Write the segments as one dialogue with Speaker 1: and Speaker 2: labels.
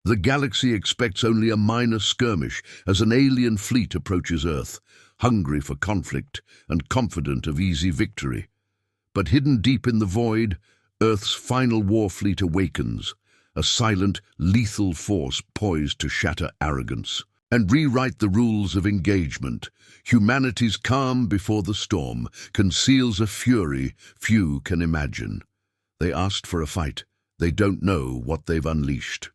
Speaker 1: The galaxy expects only a minor skirmish as an alien fleet approaches Earth, hungry for conflict and confident of easy victory. But hidden deep in the void, Earth's final war fleet awakens, a silent, lethal force poised to shatter arrogance and rewrite the rules of engagement. Humanity's calm before the storm conceals a fury few can imagine. They asked for a fight. They don't know what they've unleashed.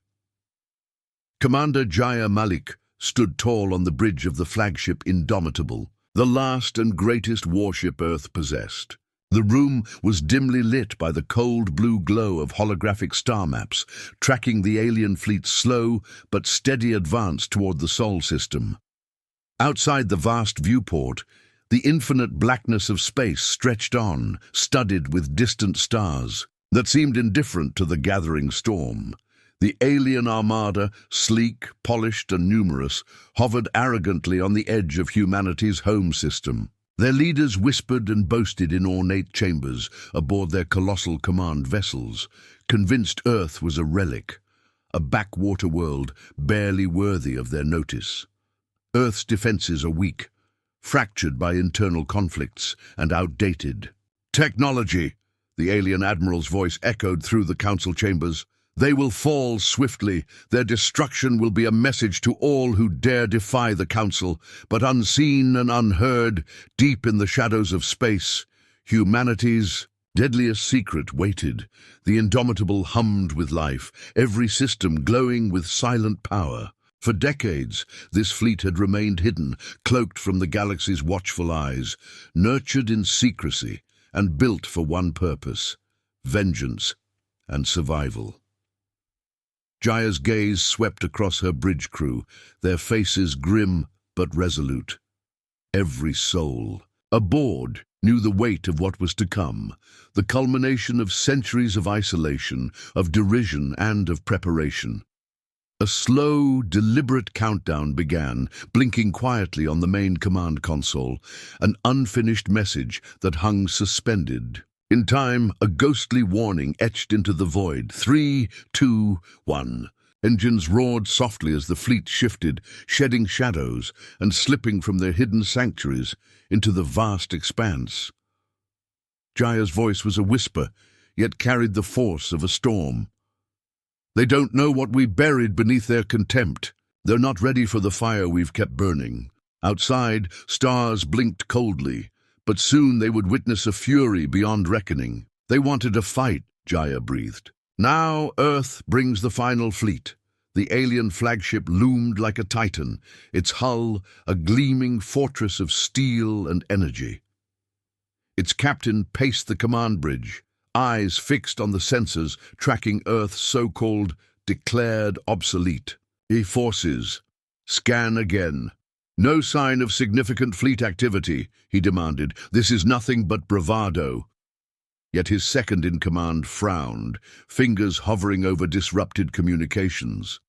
Speaker 1: Commander Jaya Malik stood tall on the bridge of the flagship Indomitable, the last and greatest warship Earth possessed. The room was dimly lit by the cold blue glow of holographic star maps, tracking the alien fleet's slow but steady advance toward the Sol system. Outside the vast viewport, the infinite blackness of space stretched on, studded with distant stars that seemed indifferent to the gathering storm. The alien armada, sleek, polished, and numerous, hovered arrogantly on the edge of humanity's home system. Their leaders whispered and boasted in ornate chambers aboard their colossal command vessels, convinced Earth was a relic, a backwater world barely worthy of their notice. Earth's defenses are weak, fractured by internal conflicts and outdated. Technology, the alien admiral's voice echoed through the council chambers. They will fall swiftly. Their destruction will be a message to all who dare defy the council. But unseen and unheard, deep in the shadows of space, humanity's deadliest secret waited. The Indomitable hummed with life, every system glowing with silent power. For decades, this fleet had remained hidden, cloaked from the galaxy's watchful eyes, nurtured in secrecy, and built for one purpose: vengeance and survival. Jaya's gaze swept across her bridge crew, their faces grim but resolute. Every soul aboard knew the weight of what was to come, the culmination of centuries of isolation, of derision, and of preparation. A slow, deliberate countdown began, blinking quietly on the main command console, an unfinished message that hung suspended. In time, a ghostly warning etched into the void. 3, 2, 1. Engines roared softly as the fleet shifted, shedding shadows and slipping from their hidden sanctuaries into the vast expanse. Jaya's voice was a whisper, yet carried the force of a storm. They don't know what we buried beneath their contempt. They're not ready for the fire we've kept burning. Outside, stars blinked coldly, but soon they would witness a fury beyond reckoning. They wanted a fight, Jaya breathed. Now Earth brings the final fleet. The alien flagship loomed like a titan, its hull a gleaming fortress of steel and energy. Its captain paced the command bridge, eyes fixed on the sensors tracking Earth's so-called declared obsolete. Forces, scan again. No sign of significant fleet activity, he demanded. This is nothing but bravado. Yet his second-in-command frowned, fingers hovering over disrupted communications.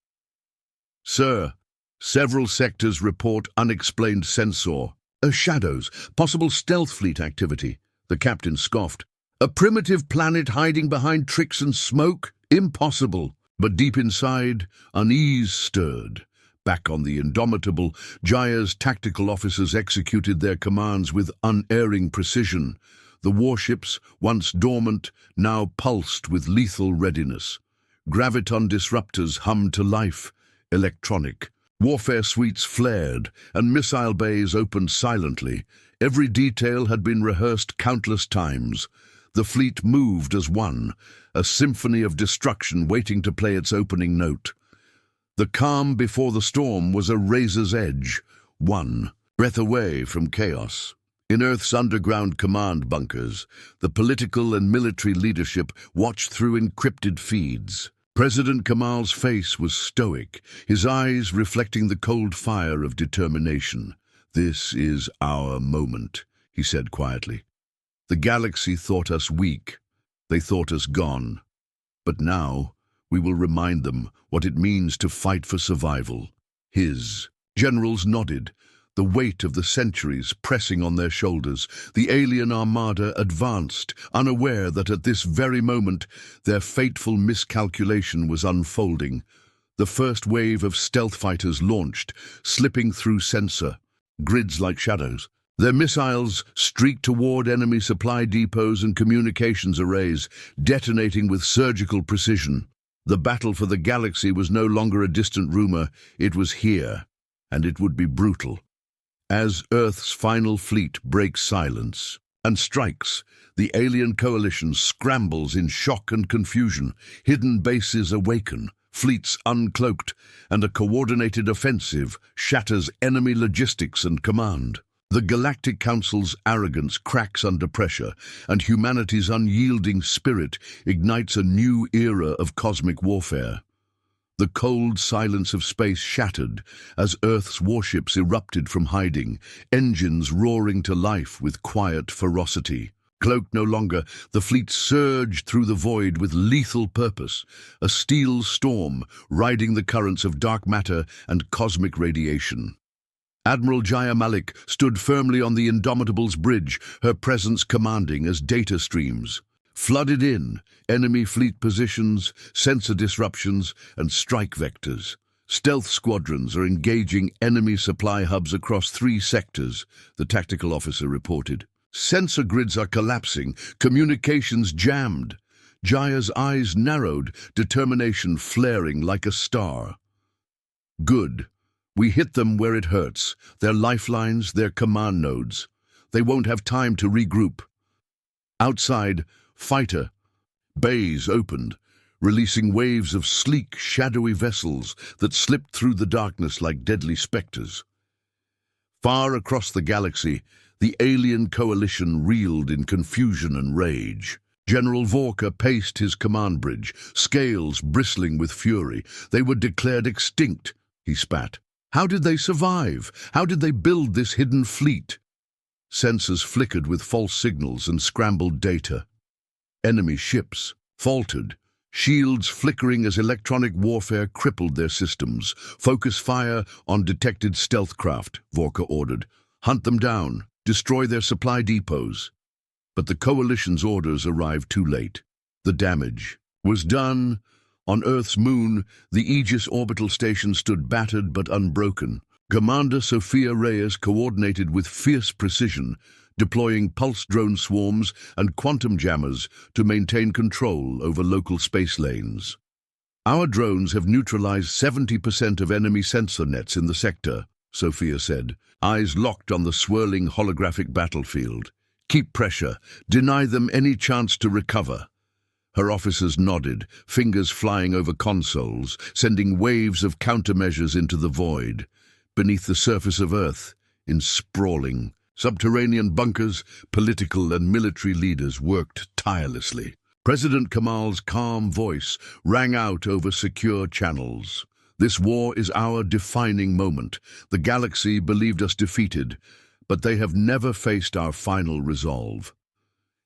Speaker 1: Sir, several sectors report unexplained sensor. Shadows, possible stealth fleet activity, the captain scoffed. A primitive planet hiding behind tricks and smoke? Impossible. But deep inside, unease stirred. Back on the Indomitable, Jaya's tactical officers executed their commands with unerring precision. The warships, once dormant, now pulsed with lethal readiness. Graviton disruptors hummed to life, electronic. Warfare suites flared, and missile bays opened silently. Every detail had been rehearsed countless times. The fleet moved as one, a symphony of destruction waiting to play its opening note. The calm before the storm was a razor's edge, one breath away from chaos. In Earth's underground command bunkers, the political and military leadership watched through encrypted feeds. President Kamal's face was stoic, his eyes reflecting the cold fire of determination. "This is our moment," he said quietly. "The galaxy thought us weak. They thought us gone. But now we will remind them what it means to fight for survival." His generals nodded, the weight of the centuries pressing on their shoulders. The alien armada advanced, unaware that at this very moment their fateful miscalculation was unfolding. The first wave of stealth fighters launched, slipping through sensor grids like shadows. Their missiles streaked toward enemy supply depots and communications arrays, detonating with surgical precision. The battle for the galaxy was no longer a distant rumor. It was here, and it would be brutal. As Earth's final fleet breaks silence and strikes, the alien coalition scrambles in shock and confusion. Hidden bases awaken, fleets uncloaked, and a coordinated offensive shatters enemy logistics and command. The Galactic Council's arrogance cracks under pressure, and humanity's unyielding spirit ignites a new era of cosmic warfare. The cold silence of space shattered as Earth's warships erupted from hiding, engines roaring to life with quiet ferocity. Cloaked no longer, the fleet surged through the void with lethal purpose, a steel storm riding the currents of dark matter and cosmic radiation. Admiral Jaya Malik stood firmly on the Indomitable's bridge, her presence commanding as data streams flooded in, enemy fleet positions, sensor disruptions, and strike vectors. Stealth squadrons are engaging enemy supply hubs across 3 sectors, the tactical officer reported. Sensor grids are collapsing, communications jammed. Jaya's eyes narrowed, determination flaring like a star. Good. We hit them where it hurts, their lifelines, their command nodes. They won't have time to regroup. Outside, fighter bays opened, releasing waves of sleek, shadowy vessels that slipped through the darkness like deadly specters. Far across the galaxy, the alien coalition reeled in confusion and rage. General Vorka paced his command bridge, scales bristling with fury. They were declared extinct, he spat. How did they survive? How did they build this hidden fleet? Sensors flickered with false signals and scrambled data. Enemy ships faltered, shields flickering as electronic warfare crippled their systems. Focus fire on detected stealth craft, Vorka ordered. Hunt them down, destroy their supply depots. But the coalition's orders arrived too late. The damage was done. On Earth's moon, the Aegis orbital station stood battered but unbroken. Commander Sophia Reyes coordinated with fierce precision, deploying pulse drone swarms and quantum jammers to maintain control over local space lanes. Our drones have neutralized 70% of enemy sensor nets in the sector, Sophia said, eyes locked on the swirling holographic battlefield. Keep pressure. Deny them any chance to recover. Her officers nodded, fingers flying over consoles, sending waves of countermeasures into the void. Beneath the surface of Earth, in sprawling, subterranean bunkers, political and military leaders worked tirelessly. President Kamal's calm voice rang out over secure channels. This war is our defining moment. The galaxy believed us defeated, but they have never faced our final resolve.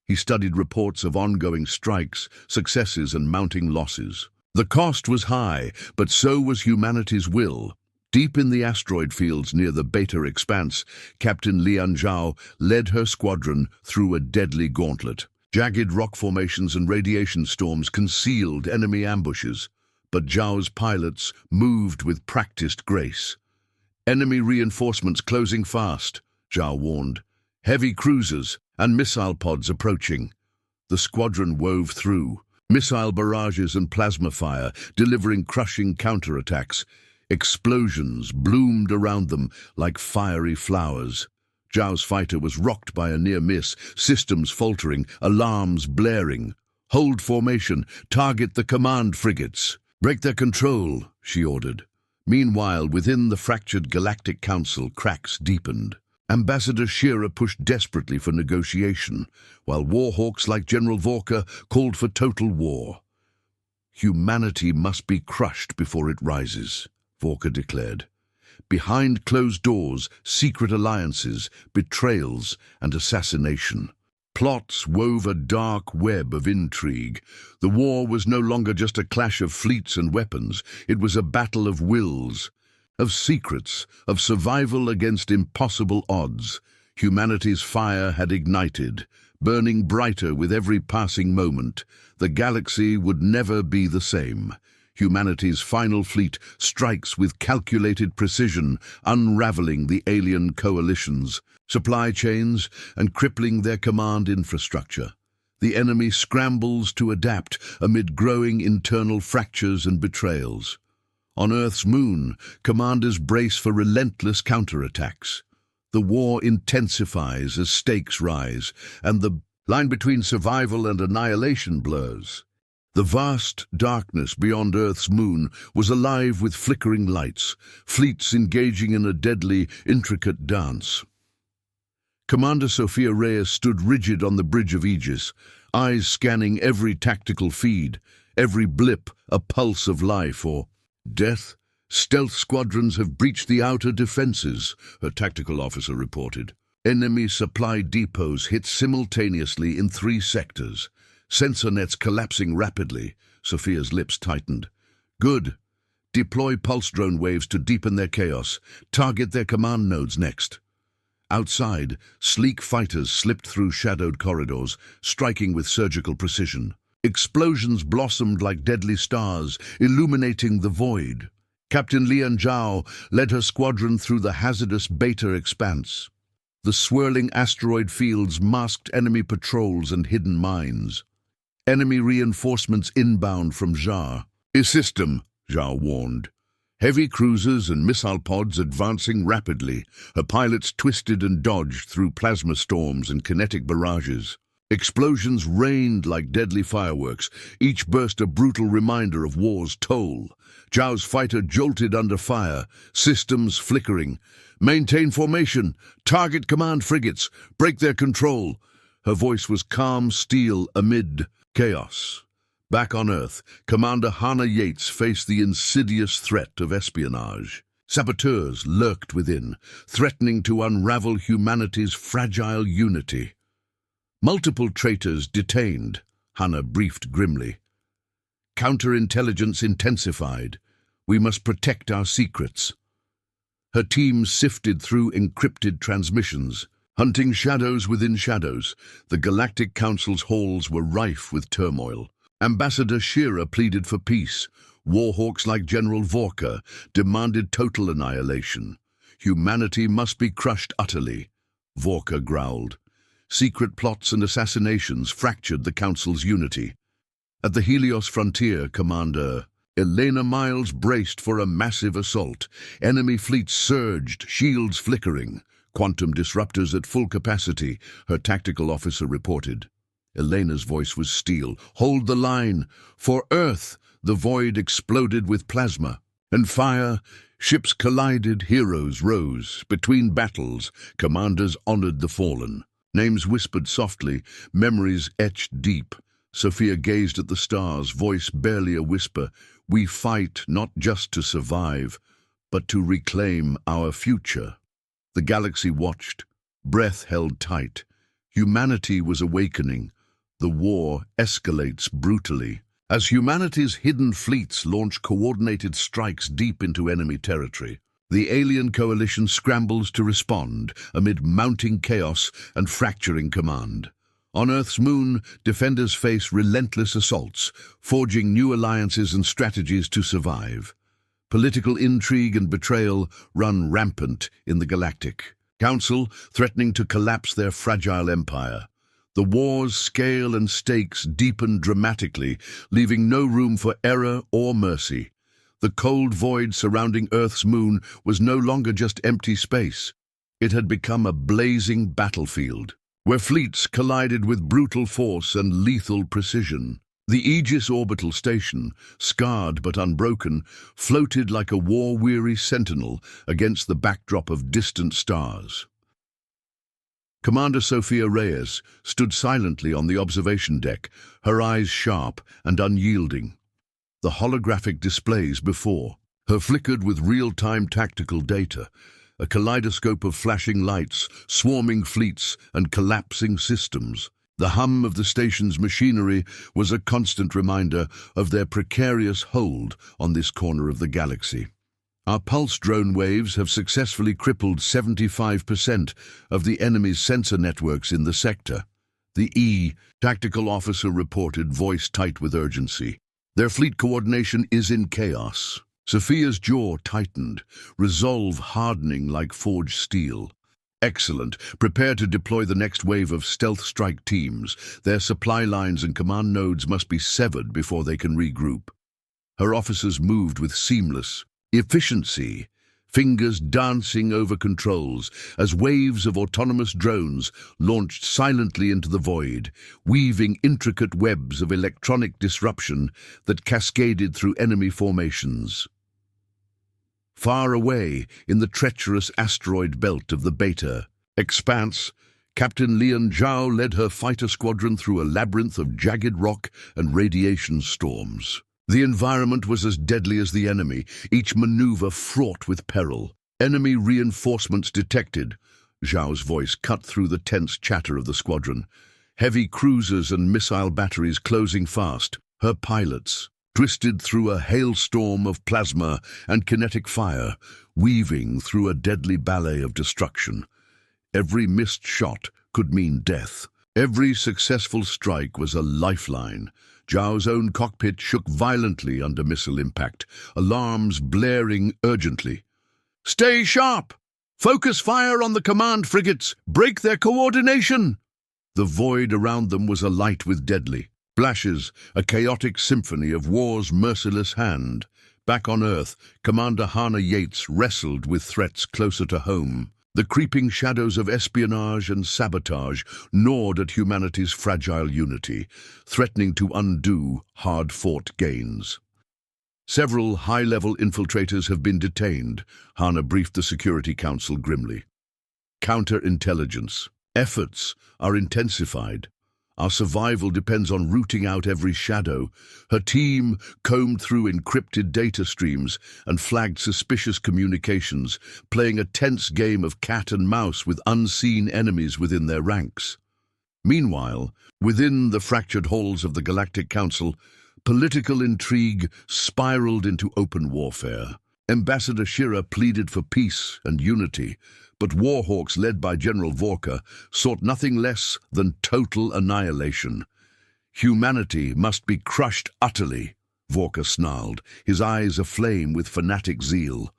Speaker 1: He studied reports of ongoing strikes, successes, and mounting losses. The cost was high, but so was humanity's will. Deep in the asteroid fields near the Beta Expanse, Captain Lian Zhao led her squadron through a deadly gauntlet. Jagged rock formations and radiation storms concealed enemy ambushes, but Zhao's pilots moved with practiced grace. Enemy reinforcements closing fast, Zhao warned. Heavy cruisers and missile pods approaching. The squadron wove through, missile barrages and plasma fire delivering crushing counterattacks. Explosions bloomed around them like fiery flowers. Zhao's fighter was rocked by a near miss, systems faltering, alarms blaring. Hold formation, target the command frigates. Break their control, she ordered. Meanwhile, within the fractured Galactic Council, cracks deepened. Ambassador Shira pushed desperately for negotiation, while warhawks like General Vorka called for total war. Humanity must be crushed before it rises, Vorka declared. Behind closed doors, secret alliances, betrayals, and assassination. Plots wove a dark web of intrigue. The war was no longer just a clash of fleets and weapons. It was a battle of wills, of secrets, of survival against impossible odds. Humanity's fire had ignited, burning brighter with every passing moment. The galaxy would never be the same. Humanity's final fleet strikes with calculated precision, unraveling the alien coalition's supply chains and crippling their command infrastructure. The enemy scrambles to adapt amid growing internal fractures and betrayals. On Earth's moon, commanders brace for relentless counterattacks. The war intensifies as stakes rise, and the line between survival and annihilation blurs. The vast darkness beyond Earth's moon was alive with flickering lights, fleets engaging in a deadly, intricate dance. Commander Sophia Reyes stood rigid on the bridge of Aegis, eyes scanning every tactical feed, every blip a pulse of life or death. Stealth squadrons have breached the outer defenses, her tactical officer reported. Enemy supply depots hit simultaneously in 3 sectors. Sensor nets collapsing rapidly. Sophia's lips tightened. Good. Deploy pulse drone waves to deepen their chaos. Target their command nodes next. Outside, sleek fighters slipped through shadowed corridors, striking with surgical precision. Explosions blossomed like deadly stars, illuminating the void. Captain Lian Zhao led her squadron through the hazardous Beta expanse. The swirling asteroid fields masked enemy patrols and hidden mines. Enemy reinforcements inbound from Jar. "Assist them," Zhao warned. Heavy cruisers and missile pods advancing rapidly, her pilots twisted and dodged through plasma storms and kinetic barrages. Explosions rained like deadly fireworks, each burst a brutal reminder of war's toll. Zhao's fighter jolted under fire, systems flickering. "Maintain formation, target command frigates, break their control." Her voice was calm steel amid chaos. Back on Earth, Commander Hannah Yates faced the insidious threat of espionage. Saboteurs lurked within, threatening to unravel humanity's fragile unity. "Multiple traitors detained," Hannah briefed grimly. "Counterintelligence intensified. We must protect our secrets." Her team sifted through encrypted transmissions, hunting shadows within shadows. The Galactic Council's halls were rife with turmoil. Ambassador Shearer pleaded for peace. Warhawks like General Vorka demanded total annihilation. "Humanity must be crushed utterly," Vorka growled. Secret plots and assassinations fractured the Council's unity. At the Helios frontier, Commander Elena Miles braced for a massive assault. Enemy fleets surged, shields flickering. "Quantum disruptors at full capacity," her tactical officer reported. Elena's voice was steel. "Hold the line. For Earth!" The void exploded with plasma and fire. Ships collided, heroes rose. Between battles, commanders honored the fallen. Names whispered softly, memories etched deep. Sophia gazed at the stars, voice barely a whisper. "We fight not just to survive, but to reclaim our future." The galaxy watched, breath held tight. Humanity was awakening. The war escalates brutally. As humanity's hidden fleets launch coordinated strikes deep into enemy territory, the alien coalition scrambles to respond amid mounting chaos and fracturing command. On Earth's moon, defenders face relentless assaults, forging new alliances and strategies to survive. Political intrigue and betrayal run rampant in the Galactic Council, threatening to collapse their fragile empire. The war's scale and stakes deepen dramatically, leaving no room for error or mercy. The cold void surrounding Earth's moon was no longer just empty space. It had become a blazing battlefield, where fleets collided with brutal force and lethal precision. The Aegis orbital station, scarred but unbroken, floated like a war-weary sentinel against the backdrop of distant stars. Commander Sophia Reyes stood silently on the observation deck, her eyes sharp and unyielding. The holographic displays before her flickered with real-time tactical data, a kaleidoscope of flashing lights, swarming fleets, and collapsing systems. The hum of the station's machinery was a constant reminder of their precarious hold on this corner of the galaxy. "Our pulse drone waves have successfully crippled 75% of the enemy's sensor networks in the sector," the tactical officer reported, voice tight with urgency. Their fleet coordination is in chaos. Sophia's jaw tightened, resolve hardening like forged steel. Excellent. Prepare to deploy the next wave of stealth strike teams. Their supply lines and command nodes must be severed before they can regroup. Her officers moved with seamless efficiency, fingers dancing over controls as waves of autonomous drones launched silently into the void, weaving intricate webs of electronic disruption that cascaded through enemy formations. Far away, in the treacherous asteroid belt of the Beta Expanse, Captain Lian Zhao led her fighter squadron through a labyrinth of jagged rock and radiation storms. The environment was as deadly as the enemy, each maneuver fraught with peril. Enemy reinforcements detected. Zhao's voice cut through the tense chatter of the squadron. Heavy cruisers and missile batteries closing fast. Her pilots twisted through a hailstorm of plasma and kinetic fire, weaving through a deadly ballet of destruction. Every missed shot could mean death. Every successful strike was a lifeline. Zhao's own cockpit shook violently under missile impact, alarms blaring urgently. "Stay sharp! Focus fire on the command frigates! Break their coordination!" The void around them was alight with deadly flashes, a chaotic symphony of war's merciless hand. Back on Earth, Commander Hannah Yates wrestled with threats closer to home. The creeping shadows of espionage and sabotage gnawed at humanity's fragile unity, threatening to undo hard-fought gains. Several high-level infiltrators have been detained, Hannah briefed the Security Council grimly. Counterintelligence efforts are intensified. Our survival depends on rooting out every shadow. Her team combed through encrypted data streams and flagged suspicious communications, playing a tense game of cat and mouse with unseen enemies within their ranks. Meanwhile, within the fractured halls of the Galactic Council, political intrigue spiraled into open warfare. Ambassador Shira pleaded for peace and unity, but warhawks led by General Vorka sought nothing less than total annihilation. "Humanity must be crushed utterly," Vorka snarled, his eyes aflame with fanatic zeal.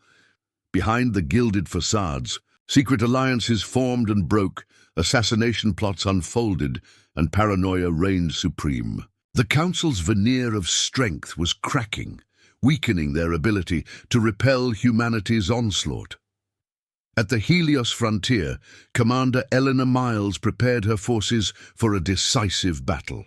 Speaker 1: Behind the gilded facades, secret alliances formed and broke, assassination plots unfolded, and paranoia reigned supreme. The Council's veneer of strength was cracking, weakening their ability to repel humanity's onslaught. At the Helios frontier, Commander Eleanor Miles prepared her forces for a decisive battle.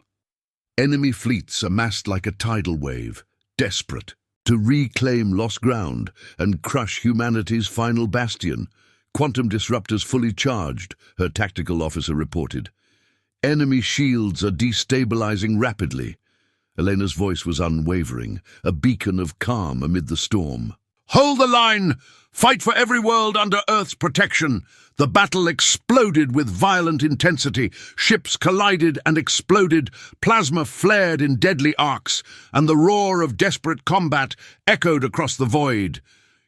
Speaker 1: Enemy fleets amassed like a tidal wave, desperate to reclaim lost ground and crush humanity's final bastion. Quantum disruptors fully charged, her tactical officer reported. Enemy shields are destabilizing rapidly. Elena's voice was unwavering, a beacon of calm amid the storm. "Hold the line! Fight for every world under Earth's protection!" The battle exploded with violent intensity. Ships collided and exploded, plasma flared in deadly arcs, and the roar of desperate combat echoed across the void.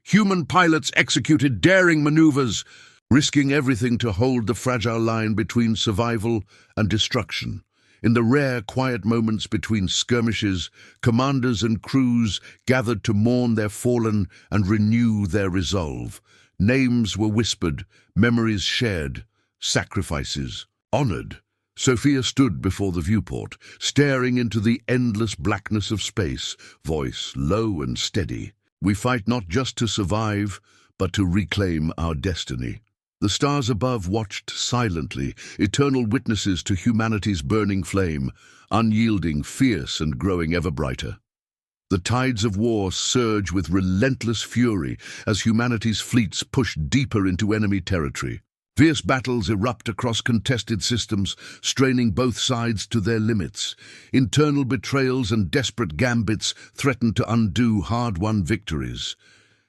Speaker 1: Human pilots executed daring maneuvers, risking everything to hold the fragile line between survival and destruction. In the rare, quiet moments between skirmishes, commanders and crews gathered to mourn their fallen and renew their resolve. Names were whispered, memories shared, sacrifices honored. Sophia stood before the viewport, staring into the endless blackness of space, voice low and steady. "We fight not just to survive, but to reclaim our destiny." The stars above watched silently, eternal witnesses to humanity's burning flame, unyielding, fierce, and growing ever brighter. The tides of war surge with relentless fury as humanity's fleets push deeper into enemy territory. Fierce battles erupt across contested systems, straining both sides to their limits. Internal betrayals and desperate gambits threaten to undo hard-won victories.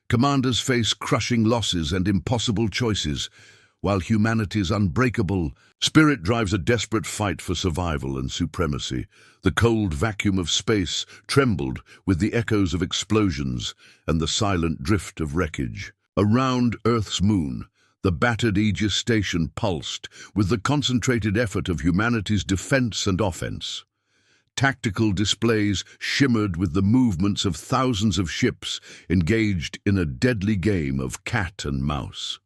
Speaker 1: Commanders face crushing losses and impossible choices, while humanity's unbreakable spirit drives a desperate fight for survival and supremacy. The cold vacuum of space trembled with the echoes of explosions and the silent drift of wreckage. Around Earth's moon, the battered Aegis station pulsed with the concentrated effort of humanity's defense and offense. Tactical displays shimmered with the movements of thousands of ships engaged in a deadly game of cat and mouse.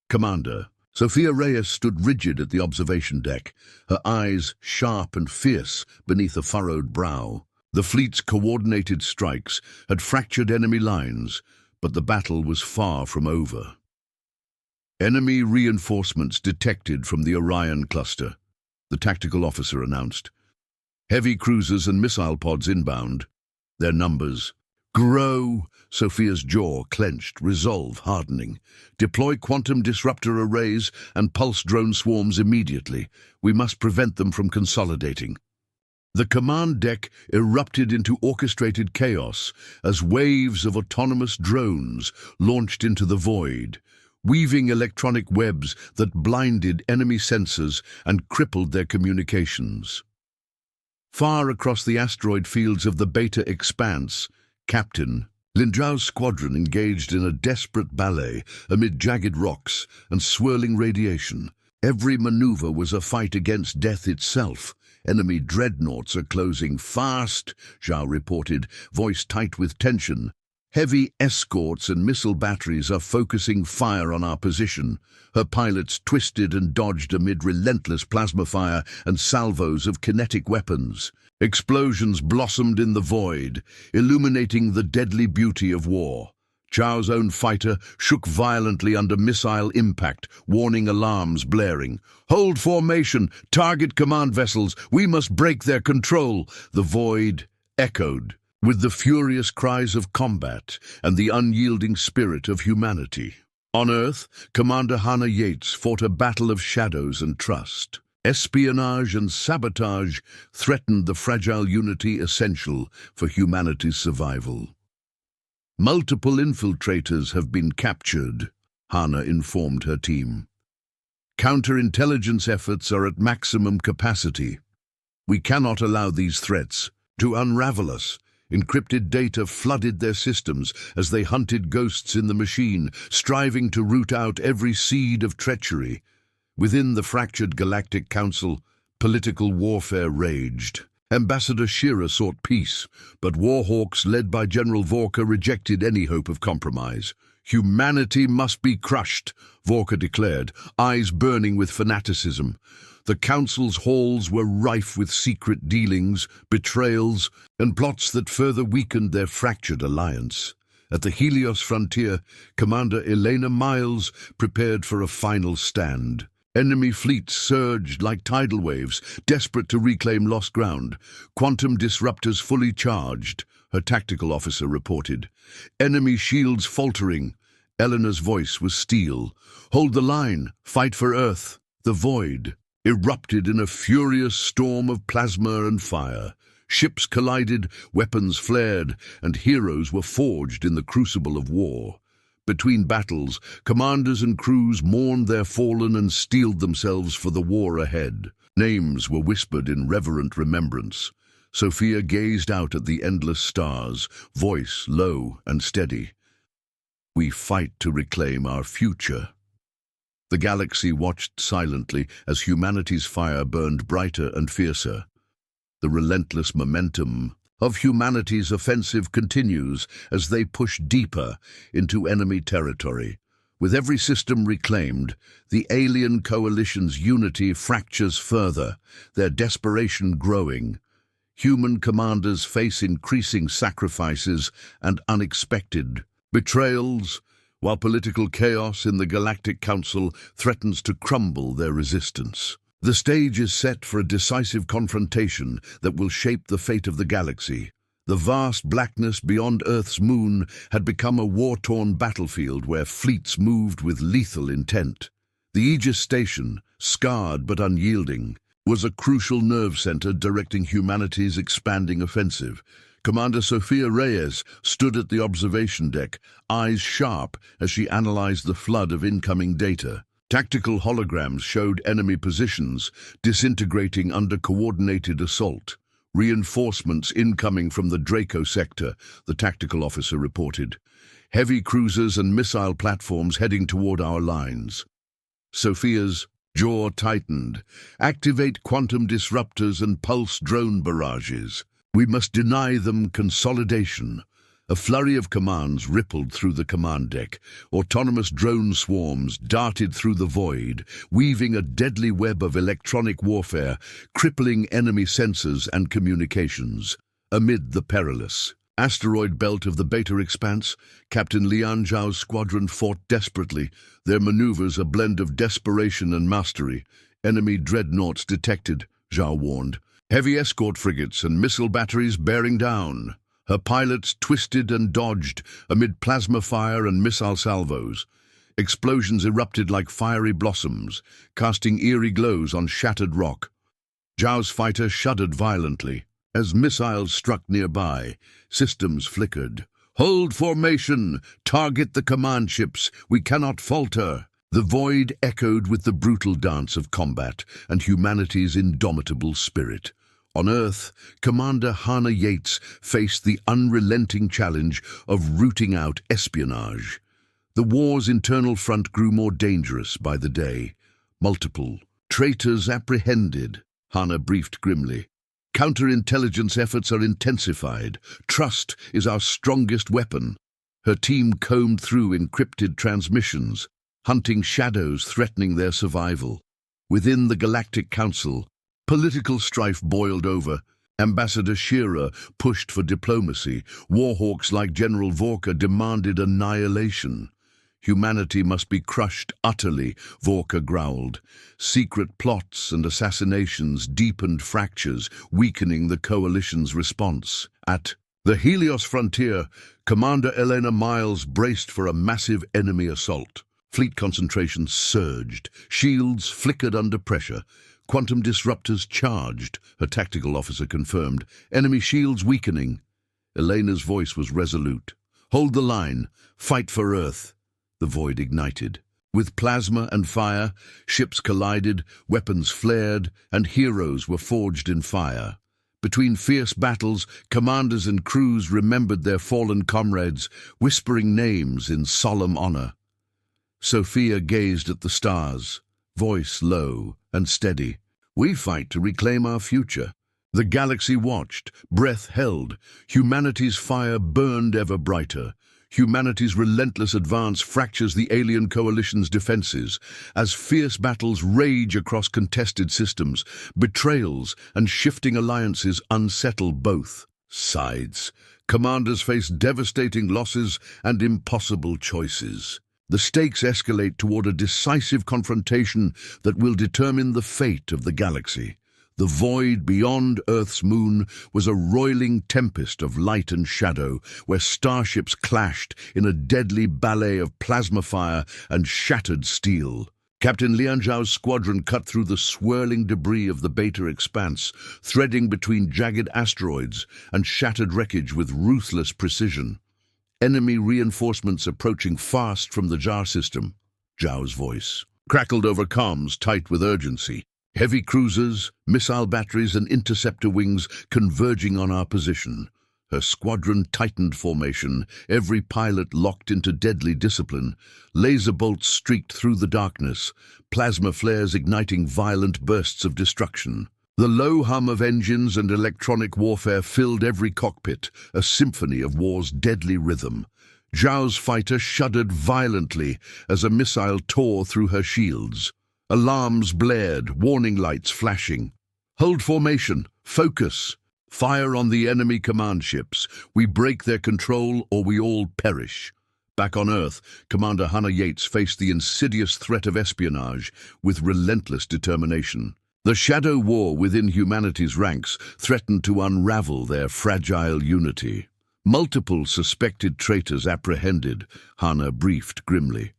Speaker 1: Commander Sophia Reyes stood rigid at the observation deck, her eyes sharp and fierce beneath a furrowed brow. The fleet's coordinated strikes had fractured enemy lines, but the battle was far from over. Enemy reinforcements detected from the Orion cluster, the tactical officer announced. Heavy cruisers and missile pods inbound. Their numbers grow. Sophia's jaw clenched, resolve hardening. Deploy quantum disruptor arrays and pulse drone swarms immediately. We must prevent them from consolidating. The command deck erupted into orchestrated chaos as waves of autonomous drones launched into the void, weaving electronic webs that blinded enemy sensors and crippled their communications. Far across the asteroid fields of the Beta Expanse, Captain Lindrau's squadron engaged in a desperate ballet amid jagged rocks and swirling radiation. Every maneuver was a fight against death itself. Enemy dreadnoughts are closing fast, Zhao reported, voice tight with tension. Heavy escorts and missile batteries are focusing fire on our position. Her pilots twisted and dodged amid relentless plasma fire and salvos of kinetic weapons. Explosions blossomed in the void, illuminating the deadly beauty of war. Zhao's own fighter shook violently under missile impact, warning alarms blaring. "Hold formation! Target command vessels! We must break their control!" The void echoed with the furious cries of combat and the unyielding spirit of humanity. On Earth, Commander Hannah Yates fought a battle of shadows and trust. Espionage and sabotage threatened the fragile unity essential for humanity's survival. Multiple infiltrators have been captured, Hannah informed her team. Counterintelligence efforts are at maximum capacity. We cannot allow these threats to unravel us. Encrypted data flooded their systems as they hunted ghosts in the machine, striving to root out every seed of treachery. Within the fractured Galactic Council, political warfare raged. Ambassador Shira sought peace, but warhawks led by General Vorka rejected any hope of compromise. "Humanity must be crushed," Vorka declared, eyes burning with fanaticism. The council's halls were rife with secret dealings, betrayals, and plots that further weakened their fractured alliance. At the Helios frontier, Commander Elena Miles prepared for a final stand. Enemy fleets surged like tidal waves, desperate to reclaim lost ground. Quantum disruptors fully charged, her tactical officer reported. Enemy shields faltering. Eleanor's voice was steel. "Hold the line, fight for Earth." The void erupted in a furious storm of plasma and fire. Ships collided, weapons flared, and heroes were forged in the crucible of war. Between battles, commanders and crews mourned their fallen and steeled themselves for the war ahead. Names were whispered in reverent remembrance. Sophia gazed out at the endless stars, voice low and steady. "We fight to reclaim our future." The galaxy watched silently as humanity's fire burned brighter and fiercer. The relentless momentum of humanity's offensive continues as they push deeper into enemy territory. With every system reclaimed, the alien coalition's unity fractures further, their desperation growing. Human commanders face increasing sacrifices and unexpected betrayals, while political chaos in the Galactic Council threatens to crumble their resistance. The stage is set for a decisive confrontation that will shape the fate of the galaxy. The vast blackness beyond Earth's moon had become a war-torn battlefield where fleets moved with lethal intent. The Aegis Station, scarred but unyielding, was a crucial nerve center directing humanity's expanding offensive. Commander Sophia Reyes stood at the observation deck, eyes sharp as she analyzed the flood of incoming data. Tactical holograms showed enemy positions, disintegrating under coordinated assault. "Reinforcements incoming from the Draco sector," the tactical officer reported. "Heavy cruisers and missile platforms heading toward our lines." Sophia's Jaw tightened. Activate quantum disruptors and pulse drone barrages. We must deny them consolidation. A flurry of commands rippled through the command deck. Autonomous drone swarms darted through the void, weaving a deadly web of electronic warfare, crippling enemy sensors and communications. Amid the perilous asteroid belt of the Beta Expanse, Captain Lian Zhao's squadron fought desperately, their maneuvers a blend of desperation and mastery. Enemy dreadnoughts detected, Zhao warned. Heavy escort frigates and missile batteries bearing down. Her pilots twisted and dodged amid plasma fire and missile salvos. Explosions erupted like fiery blossoms, casting eerie glows on shattered rock. Zhao's fighter shuddered violently. As missiles struck nearby, systems flickered. Hold formation! Target the command ships! We cannot falter! The void echoed with the brutal dance of combat and humanity's indomitable spirit. On Earth, Commander Hannah Yates faced the unrelenting challenge of rooting out espionage. The war's internal front grew more dangerous by the day. Multiple traitors apprehended, Hannah briefed grimly. Counterintelligence efforts are intensified. Trust is our strongest weapon. Her team combed through encrypted transmissions, hunting shadows threatening their survival. Within the Galactic Council, political strife boiled over. Ambassador Shearer pushed for diplomacy. Warhawks like General Vorka demanded annihilation. Humanity must be crushed utterly, Vorka growled. Secret plots and assassinations deepened fractures, weakening the coalition's response. At the Helios frontier, Commander Elena Miles braced for a massive enemy assault. Fleet concentration surged. Shields flickered under pressure. Quantum disruptors charged, her tactical officer confirmed. Enemy shields weakening. Elena's voice was resolute. Hold the line. Fight for Earth. The void ignited. With plasma and fire, ships collided, weapons flared, and heroes were forged in fire. Between fierce battles, commanders and crews remembered their fallen comrades, whispering names in solemn honor. Sophia gazed at the stars, voice low and steady. We fight to reclaim our future. The galaxy watched, breath held. Humanity's fire burned ever brighter. Humanity's relentless advance fractures the alien coalition's defenses. As fierce battles rage across contested systems, betrayals and shifting alliances unsettle both sides. Commanders face devastating losses and impossible choices. The stakes escalate toward a decisive confrontation that will determine the fate of the galaxy. The void beyond Earth's moon was a roiling tempest of light and shadow, where starships clashed in a deadly ballet of plasma fire and shattered steel. Captain Lian Zhao's squadron cut through the swirling debris of the Beta Expanse, threading between jagged asteroids and shattered wreckage with ruthless precision. Enemy reinforcements approaching fast from the Jar system, Zhao's voice crackled over comms tight with urgency. Heavy cruisers, missile batteries and interceptor wings converging on our position. Her squadron tightened formation, every pilot locked into deadly discipline. Laser bolts streaked through the darkness, plasma flares igniting violent bursts of destruction. The low hum of engines and electronic warfare filled every cockpit, a symphony of war's deadly rhythm. Zhao's fighter shuddered violently as a missile tore through her shields. Alarms blared, warning lights flashing. Hold formation, focus. Fire on the enemy command ships. We break their control or we all perish. Back on Earth, Commander Hannah Yates faced the insidious threat of espionage with relentless determination. The shadow war within humanity's ranks threatened to unravel their fragile unity. Multiple suspected traitors apprehended, Hannah briefed grimly.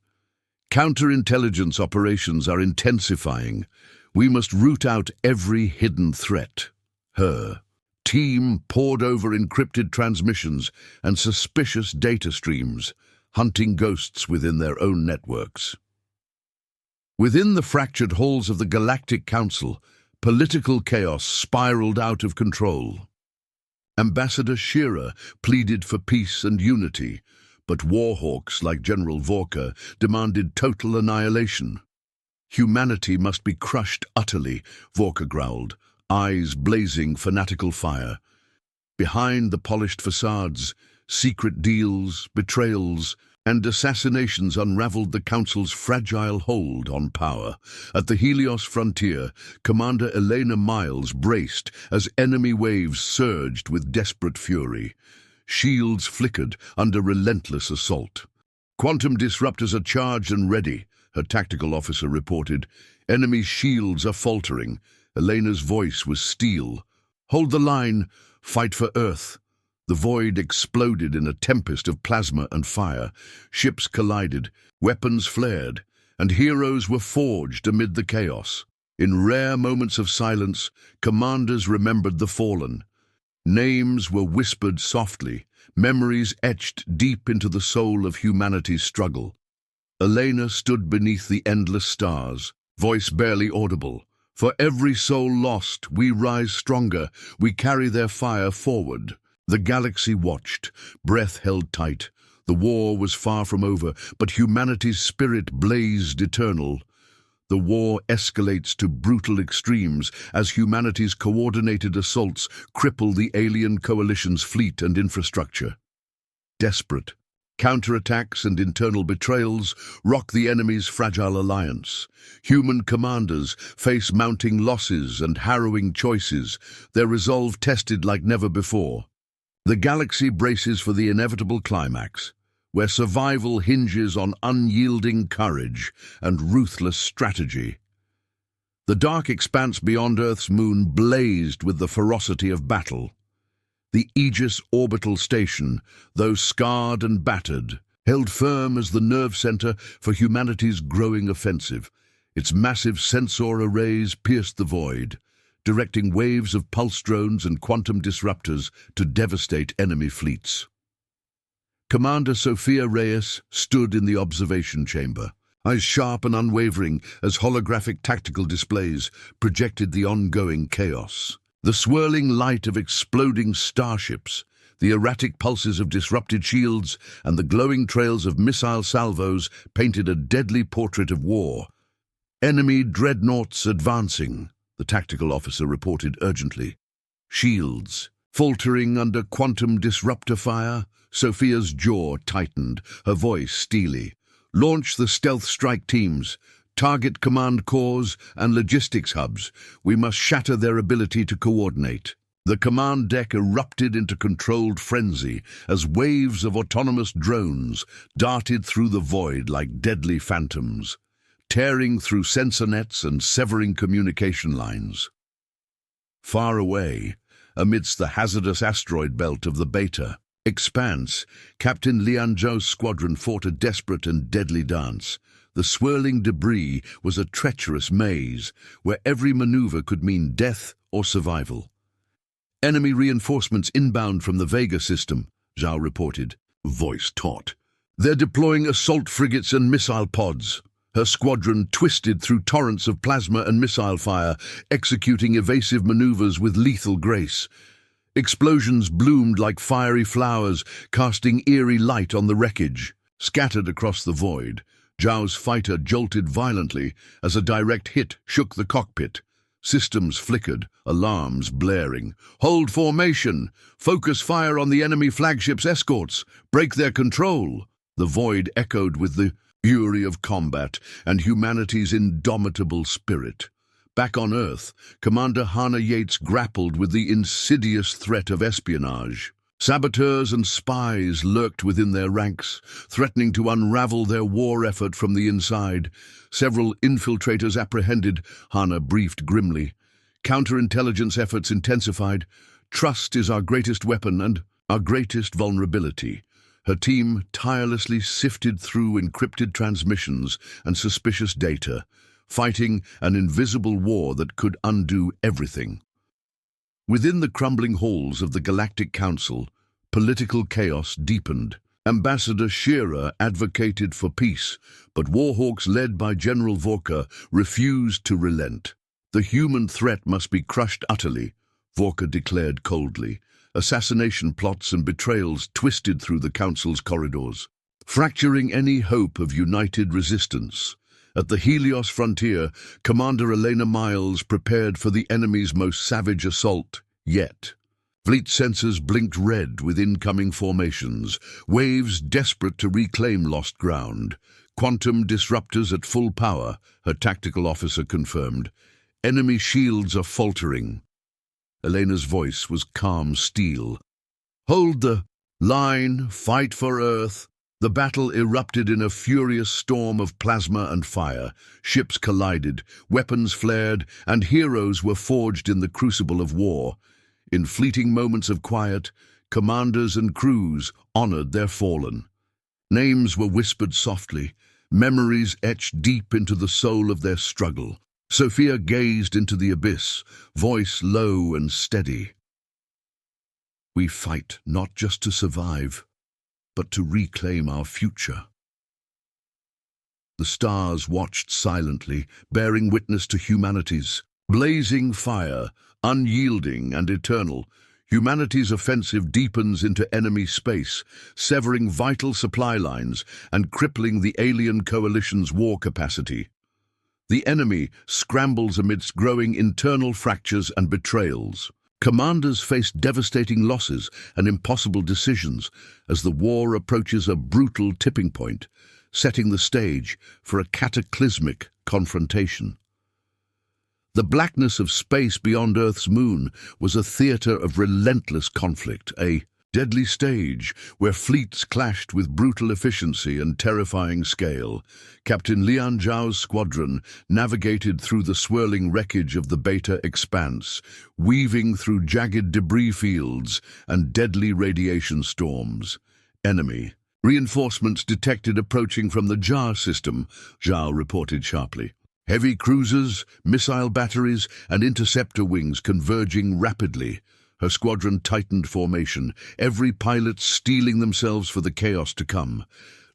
Speaker 1: Counterintelligence operations are intensifying. We must root out every hidden threat. Her team pored over encrypted transmissions and suspicious data streams, hunting ghosts within their own networks. Within the fractured halls of the Galactic Council, political chaos spiraled out of control. Ambassador Shearer pleaded for peace and unity, but warhawks like General Vorka demanded total annihilation. Humanity must be crushed utterly, Vorka growled, eyes blazing fanatical fire. Behind the polished facades, secret deals, betrayals, and assassinations unraveled the Council's fragile hold on power. At the Helios frontier, Commander Elena Miles braced as enemy waves surged with desperate fury. Shields flickered under relentless assault. "Quantum disruptors are charged and ready," her tactical officer reported. "Enemy shields are faltering." Elena's voice was steel. "Hold the line. Fight for Earth." The void exploded in a tempest of plasma and fire. Ships collided, weapons flared, and heroes were forged amid the chaos. In rare moments of silence, commanders remembered the fallen. Names were whispered softly, memories etched deep into the soul of humanity's struggle. Elena stood beneath the endless stars, voice barely audible. "For every soul lost, we rise stronger, we carry their fire forward." The galaxy watched, breath held tight. The war was far from over, but humanity's spirit blazed eternal. The war escalates to brutal extremes as humanity's coordinated assaults cripple the alien coalition's fleet and infrastructure. Desperate, counterattacks and internal betrayals rock the enemy's fragile alliance. Human commanders face mounting losses and harrowing choices, their resolve tested like never before. The galaxy braces for the inevitable climax, where survival hinges on unyielding courage and ruthless strategy. The dark expanse beyond Earth's moon blazed with the ferocity of battle. The Aegis orbital station, though scarred and battered, held firm as the nerve center for humanity's growing offensive. Its massive sensor arrays pierced the void, directing waves of pulse drones and quantum disruptors to devastate enemy fleets. Commander Sophia Reyes stood in the observation chamber, eyes sharp and unwavering as holographic tactical displays projected the ongoing chaos. The swirling light of exploding starships, the erratic pulses of disrupted shields, and the glowing trails of missile salvos painted a deadly portrait of war. "Enemy dreadnoughts advancing," the tactical officer reported urgently. "Shields faltering under quantum disruptor fire." Sophia's jaw tightened, her voice steely. "Launch the stealth strike teams. Target command cores and logistics hubs. We must shatter their ability to coordinate." The command deck erupted into controlled frenzy as waves of autonomous drones darted through the void like deadly phantoms, tearing through sensor nets and severing communication lines. Far away, amidst the hazardous asteroid belt of the Beta Expanse, Captain Lian Zhou's squadron fought a desperate and deadly dance. The swirling debris was a treacherous maze, where every maneuver could mean death or survival. "Enemy reinforcements inbound from the Vega system," Zhao reported, voice taut. "They're deploying assault frigates and missile pods." Her squadron twisted through torrents of plasma and missile fire, executing evasive maneuvers with lethal grace. Explosions bloomed like fiery flowers, casting eerie light on the wreckage. Scattered across the void, Zhao's fighter jolted violently as a direct hit shook the cockpit. Systems flickered, alarms blaring. "Hold formation! Focus fire on the enemy flagship's escorts! Break their control!" The void echoed with the fury of combat and humanity's indomitable spirit. Back on Earth, Commander Hannah Yates grappled with the insidious threat of espionage. Saboteurs and spies lurked within their ranks, threatening to unravel their war effort from the inside. Several infiltrators apprehended, Hannah briefed grimly. Counterintelligence efforts intensified. "Trust is our greatest weapon and our greatest vulnerability." Her team tirelessly sifted through encrypted transmissions and suspicious data, fighting an invisible war that could undo everything. Within the crumbling halls of the Galactic Council, political chaos deepened. Ambassador Shearer advocated for peace, but warhawks led by General Vorka refused to relent. "The human threat must be crushed utterly," Vorka declared coldly. Assassination plots and betrayals twisted through the Council's corridors, fracturing any hope of united resistance. At the Helios frontier, Commander Elena Miles prepared for the enemy's most savage assault yet. Fleet sensors blinked red with incoming formations, waves desperate to reclaim lost ground. Quantum disruptors at full power, her tactical officer confirmed. Enemy shields are faltering. Elena's voice was calm steel. Hold the line, fight for Earth. The battle erupted in a furious storm of plasma and fire. Ships collided, weapons flared, and heroes were forged in the crucible of war. In fleeting moments of quiet, commanders and crews honored their fallen. Names were whispered softly, memories etched deep into the soul of their struggle. Sophia gazed into the abyss, voice low and steady. We fight not just to survive, but to reclaim our future. The stars watched silently, bearing witness to humanity's blazing fire, unyielding and eternal. Humanity's offensive deepens into enemy space, severing vital supply lines and crippling the alien coalition's war capacity. The enemy scrambles amidst growing internal fractures and betrayals. Commanders face devastating losses and impossible decisions as the war approaches a brutal tipping point, setting the stage for a cataclysmic confrontation. The blackness of space beyond Earth's moon was a theater of relentless conflict, a deadly stage where fleets clashed with brutal efficiency and terrifying scale. Captain Lian Zhao's squadron navigated through the swirling wreckage of the Beta Expanse, weaving through jagged debris fields and deadly radiation storms. Enemy reinforcements detected approaching from the Jar system, Zhao reported sharply. Heavy cruisers, missile batteries, and interceptor wings converging rapidly. Her squadron tightened formation, every pilot steeling themselves for the chaos to come.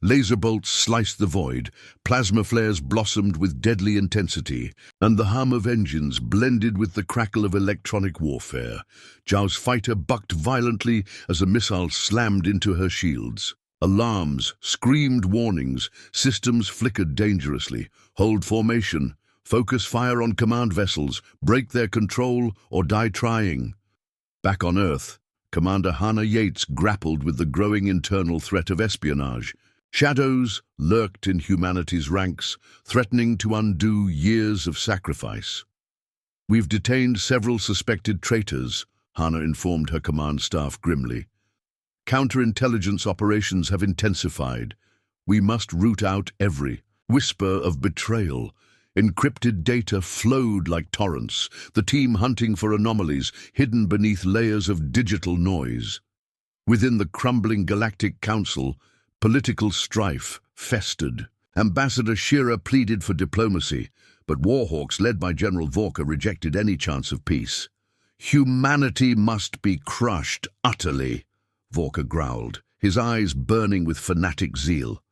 Speaker 1: Laser bolts sliced the void, plasma flares blossomed with deadly intensity, and the hum of engines blended with the crackle of electronic warfare. Zhao's fighter bucked violently as a missile slammed into her shields. Alarms screamed warnings, systems flickered dangerously. Hold formation, focus fire on command vessels, break their control or die trying. Back on Earth, Commander Hannah Yates grappled with the growing internal threat of espionage. Shadows lurked in humanity's ranks, threatening to undo years of sacrifice. We've detained several suspected traitors, Hannah informed her command staff grimly. Counterintelligence operations have intensified. We must root out every whisper of betrayal. Encrypted data flowed like torrents, the team hunting for anomalies hidden beneath layers of digital noise. Within the crumbling Galactic Council, political strife festered. Ambassador Shira pleaded for diplomacy, but warhawks led by General Vorka rejected any chance of peace. Humanity must be crushed utterly, Vorka growled, his eyes burning with fanatic zeal.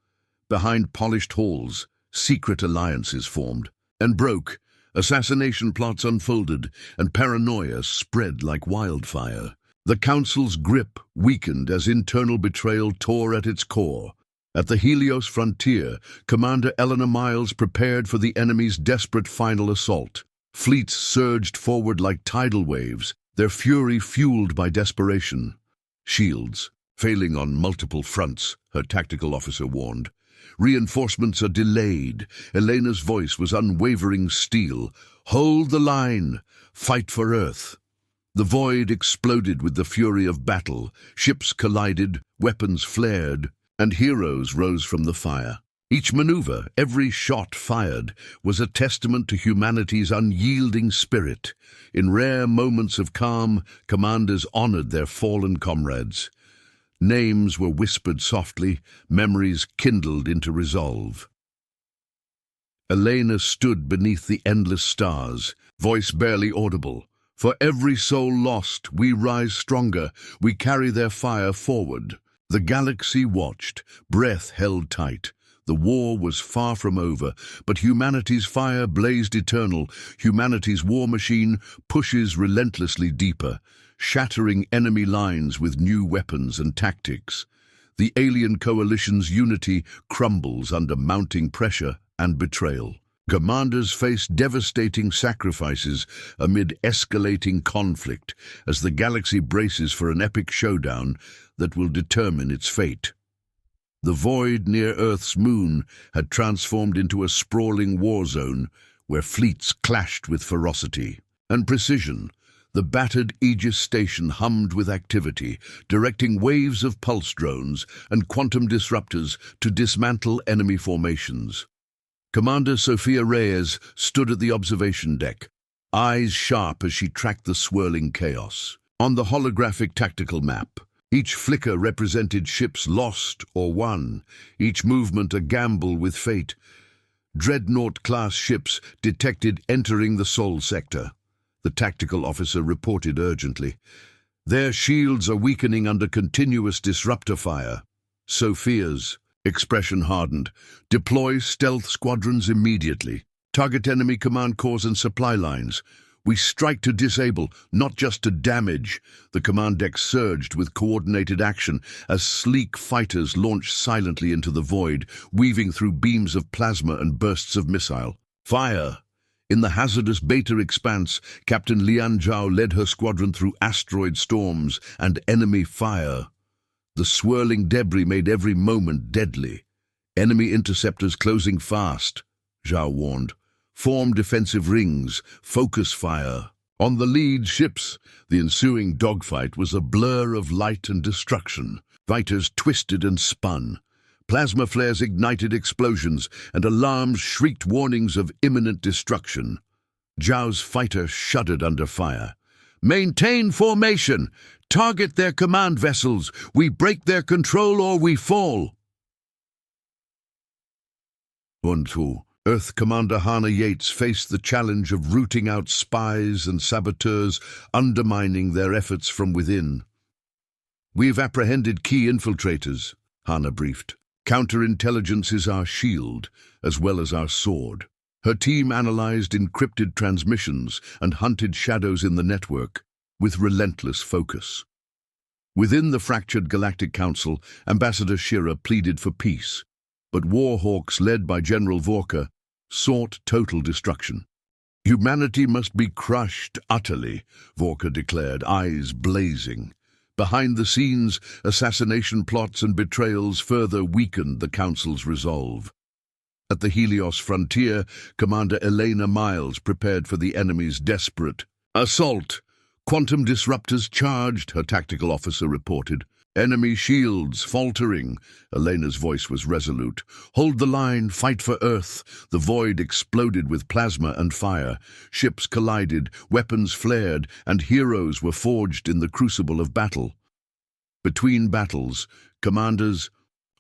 Speaker 1: Behind polished halls, secret alliances formed and broke, assassination plots unfolded, and paranoia spread like wildfire. The Council's grip weakened as internal betrayal tore at its core. At the Helios frontier, Commander Elena Miles prepared for the enemy's desperate final assault. Fleets surged forward like tidal waves, their fury fueled by desperation. Shields, failing on multiple fronts, her tactical officer warned. Reinforcements are delayed. Elena's voice was unwavering steel. Hold the line. Fight for Earth. The void exploded with the fury of battle. Ships collided, weapons flared, and heroes rose from the fire. Each maneuver, every shot fired, was a testament to humanity's unyielding spirit. In rare moments of calm, commanders honored their fallen comrades. Names were whispered softly, memories kindled into resolve. Elena stood beneath the endless stars, voice barely audible. For every soul lost, we rise stronger, we carry their fire forward. The galaxy watched, breath held tight. The war was far from over, but humanity's fire blazed eternal. Humanity's war machine pushes relentlessly deeper, shattering enemy lines with new weapons and tactics. The alien coalition's unity crumbles under mounting pressure and betrayal. Commanders face devastating sacrifices amid escalating conflict as the galaxy braces for an epic showdown that will determine its fate. The void near Earth's moon had transformed into a sprawling war zone where fleets clashed with ferocity and precision. The battered Aegis station hummed with activity, directing waves of pulse drones and quantum disruptors to dismantle enemy formations. Commander Sophia Reyes stood at the observation deck, eyes sharp as she tracked the swirling chaos. On the holographic tactical map, each flicker represented ships lost or won, each movement a gamble with fate. Dreadnought-class ships detected entering the Sol sector. The tactical officer reported urgently. Their shields are weakening under continuous disruptor fire. Sophia's expression hardened. Deploy stealth squadrons immediately. Target enemy command cores and supply lines. We strike to disable, not just to damage. The command deck surged with coordinated action as sleek fighters launched silently into the void, weaving through beams of plasma and bursts of missile. Fire! In the hazardous Beta expanse, Captain Lian Zhao led her squadron through asteroid storms and enemy fire. The swirling debris made every moment deadly. Enemy interceptors closing fast, Zhao warned. Form defensive rings, focus fire. On the lead ships, the ensuing dogfight was a blur of light and destruction. Fighters twisted and spun. Plasma flares ignited explosions, and alarms shrieked warnings of imminent destruction. Zhao's fighter shuddered under fire. Maintain formation! Target their command vessels! We break their control or we fall! 1-2. Earth Commander Hannah Yates faced the challenge of rooting out spies and saboteurs, undermining their efforts from within. We've apprehended key infiltrators, Hannah briefed. Counterintelligence is our shield, as well as our sword. Her team analyzed encrypted transmissions and hunted shadows in the network with relentless focus. Within the fractured Galactic Council, Ambassador Shira pleaded for peace, but warhawks led by General Vorka sought total destruction. Humanity must be crushed utterly, Vorka declared, eyes blazing. Behind the scenes, assassination plots and betrayals further weakened the Council's resolve. At the Helios frontier, Commander Elena Miles prepared for the enemy's desperate assault. Quantum disruptors charged, her tactical officer reported. Enemy shields faltering. Elena's voice was resolute. Hold the line, fight for Earth. The void exploded with plasma and fire. Ships collided, weapons flared, and heroes were forged in the crucible of battle. Between battles, commanders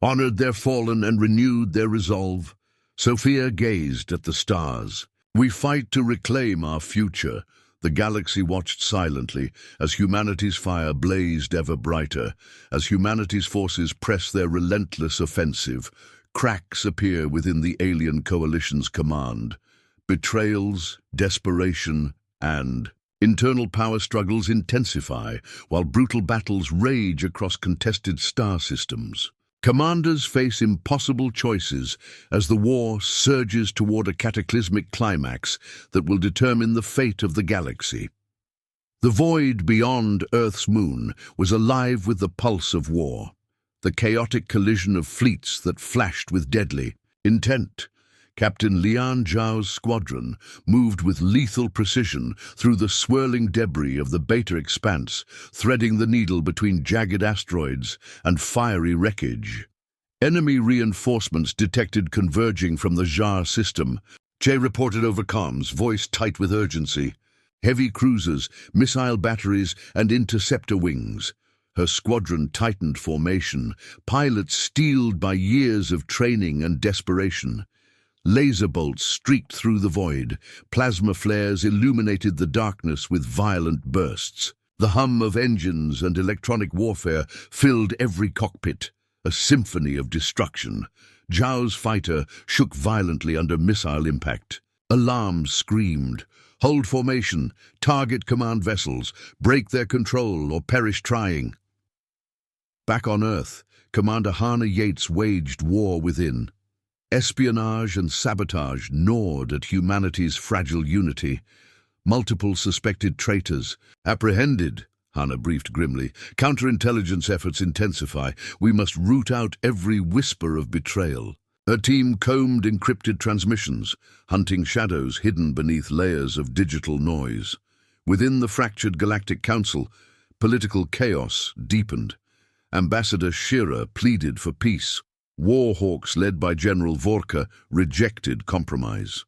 Speaker 1: honored their fallen and renewed their resolve. Sophia gazed at the stars. We fight to reclaim our future. The galaxy watched silently as humanity's fire blazed ever brighter. As humanity's forces press their relentless offensive, cracks appear within the alien coalition's command. Betrayals, desperation, and internal power struggles intensify while brutal battles rage across contested star systems. Commanders face impossible choices as the war surges toward a cataclysmic climax that will determine the fate of the galaxy. The void beyond Earth's moon was alive with the pulse of war, the chaotic collision of fleets that flashed with deadly intent. Captain Lian Zhao's squadron moved with lethal precision through the swirling debris of the Beta expanse, threading the needle between jagged asteroids and fiery wreckage. Enemy reinforcements detected converging from the Jar system. Che reported over comms, voice tight with urgency. Heavy cruisers, missile batteries, and interceptor wings. Her squadron tightened formation, pilots steeled by years of training and desperation. Laser bolts streaked through the void. Plasma flares illuminated the darkness with violent bursts. The hum of engines and electronic warfare filled every cockpit, a symphony of destruction. Zhao's fighter shook violently under missile impact. Alarms screamed. Hold formation, target command vessels, break their control or perish trying. Back on Earth, Commander Hannah Yates waged war within. Espionage and sabotage gnawed at humanity's fragile unity. Multiple suspected traitors apprehended, Hana briefed grimly. Counterintelligence efforts intensify. We must root out every whisper of betrayal. Her team combed encrypted transmissions, hunting shadows hidden beneath layers of digital noise. Within the fractured Galactic Council, political chaos deepened. Ambassador Shira pleaded for peace. Warhawks led by General Vorka rejected compromise.